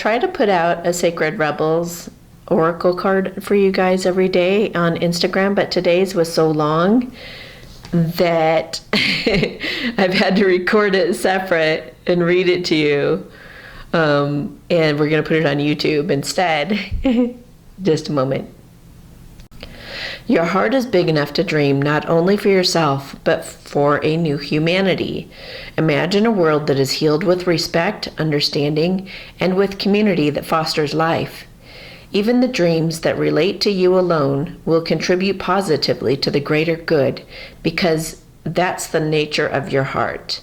try to put out a Sacred Rebels oracle card for you guys every day on Instagram, but today's was so long that I've had to record it separate and read it to you. And we're going to put it on YouTube instead. Just a moment. Your heart is big enough to dream not only for yourself, but for a new humanity. Imagine a world that is healed with respect, understanding, and with community that fosters life. Even the dreams that relate to you alone will contribute positively to the greater good, because that's the nature of your heart.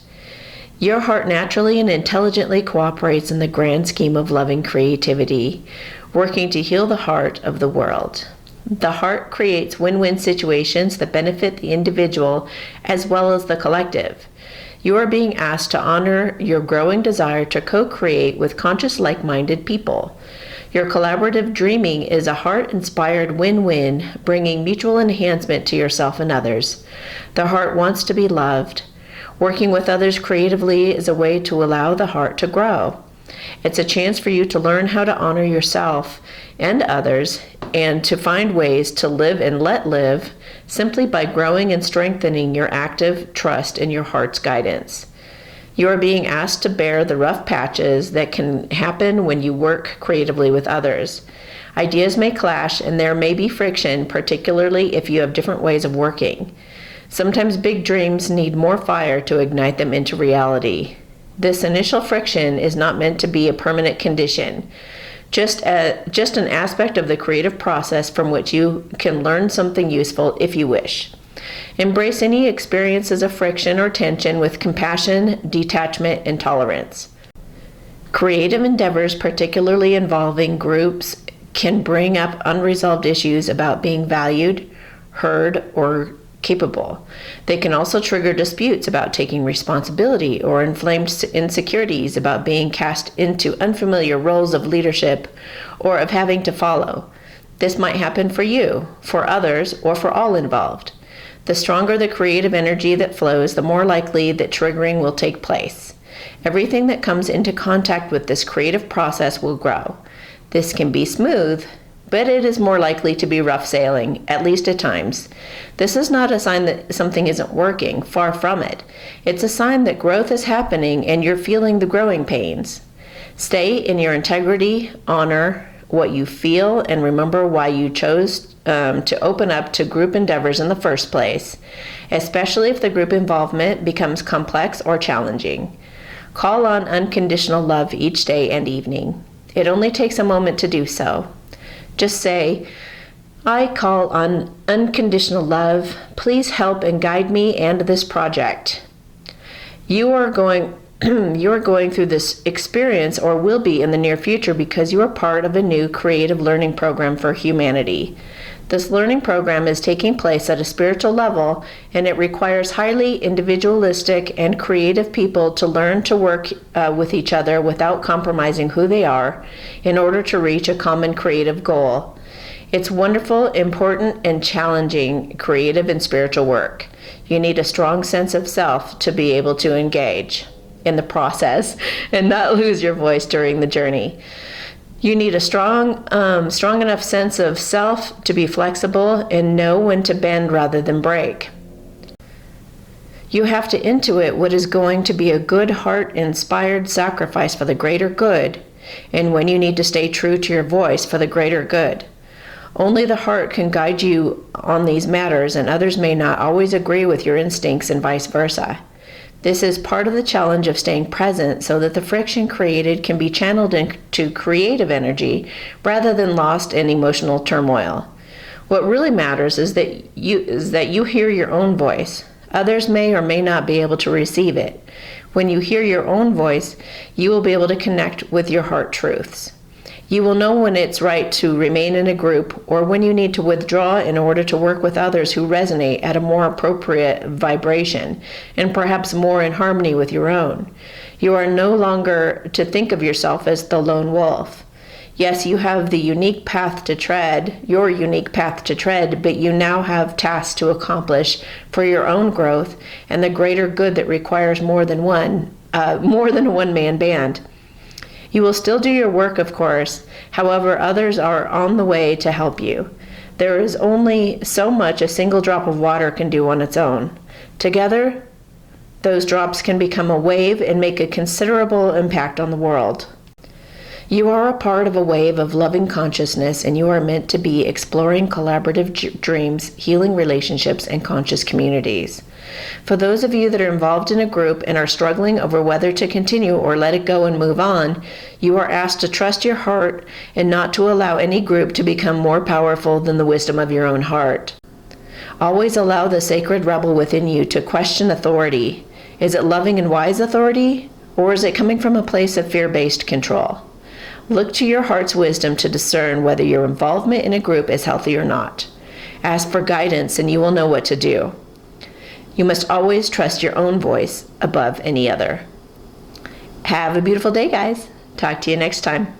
Your heart naturally and intelligently cooperates in the grand scheme of loving creativity, working to heal the heart of the world. The heart creates win-win situations that benefit the individual as well as the collective. You are being asked to honor your growing desire to co-create with conscious, like-minded people. Your collaborative dreaming is a heart-inspired win-win, bringing mutual enhancement to yourself and others. The heart wants to be loved. Working with others creatively is a way to allow the heart to grow. It's a chance for you to learn how to honor yourself and others, and to find ways to live and let live simply by growing and strengthening your active trust in your heart's guidance. You are being asked to bear the rough patches that can happen when you work creatively with others. Ideas may clash and there may be friction, particularly if you have different ways of working. Sometimes big dreams need more fire to ignite them into reality. This initial friction is not meant to be a permanent condition, just an aspect of the creative process from which you can learn something useful if you wish. Embrace any experiences of friction or tension with compassion, detachment, and tolerance. Creative endeavors, particularly involving groups, can bring up unresolved issues about being valued, heard, or capable. They can also trigger disputes about taking responsibility or inflamed insecurities about being cast into unfamiliar roles of leadership or of having to follow. This might happen for you, for others, or for all involved. The stronger the creative energy that flows, the more likely that triggering will take place. Everything that comes into contact with this creative process will grow. This can be smooth, but it is more likely to be rough sailing, at least at times. This is not a sign that something isn't working, far from it. It's a sign that growth is happening and you're feeling the growing pains. Stay in your integrity, honor what you feel, and remember why you chose to open up to group endeavors in the first place, especially if the group involvement becomes complex or challenging. Call on unconditional love each day and evening. It only takes a moment to do so. Just say, I call on unconditional love. Please help and guide me and this project. You are going through this experience, or will be in the near future, because you are part of a new creative learning program for humanity. This learning program is taking place at a spiritual level, and it requires highly individualistic and creative people to learn to work with each other without compromising who they are in order to reach a common creative goal. It's wonderful, important, and challenging creative and spiritual work. You need a strong sense of self to be able to engage in the process and not lose your voice during the journey. You need a strong enough sense of self to be flexible and know when to bend rather than break. You have to intuit what is going to be a good heart-inspired sacrifice for the greater good, and when you need to stay true to your voice for the greater good. Only the heart can guide you on these matters, and others may not always agree with your instincts and vice versa. This is part of the challenge of staying present so that the friction created can be channeled into creative energy rather than lost in emotional turmoil. What really matters is that you hear your own voice. Others may or may not be able to receive it. When you hear your own voice, you will be able to connect with your heart truths. You will know when it's right to remain in a group or when you need to withdraw in order to work with others who resonate at a more appropriate vibration and perhaps more in harmony with your own. You are no longer to think of yourself as the lone wolf. Yes, you have your unique path to tread, but you now have tasks to accomplish for your own growth and the greater good that requires more than a one-man band. You will still do your work, of course. However, others are on the way to help you. There is only so much a single drop of water can do on its own. Together, those drops can become a wave and make a considerable impact on the world. You are a part of a wave of loving consciousness, and you are meant to be exploring collaborative dreams, healing relationships, and conscious communities. For those of you that are involved in a group and are struggling over whether to continue or let it go and move on, you are asked to trust your heart and not to allow any group to become more powerful than the wisdom of your own heart. Always allow the sacred rebel within you to question authority. Is it loving and wise authority, or is it coming from a place of fear-based control? Look to your heart's wisdom to discern whether your involvement in a group is healthy or not. Ask for guidance and you will know what to do. You must always trust your own voice above any other. Have a beautiful day, guys. Talk to you next time.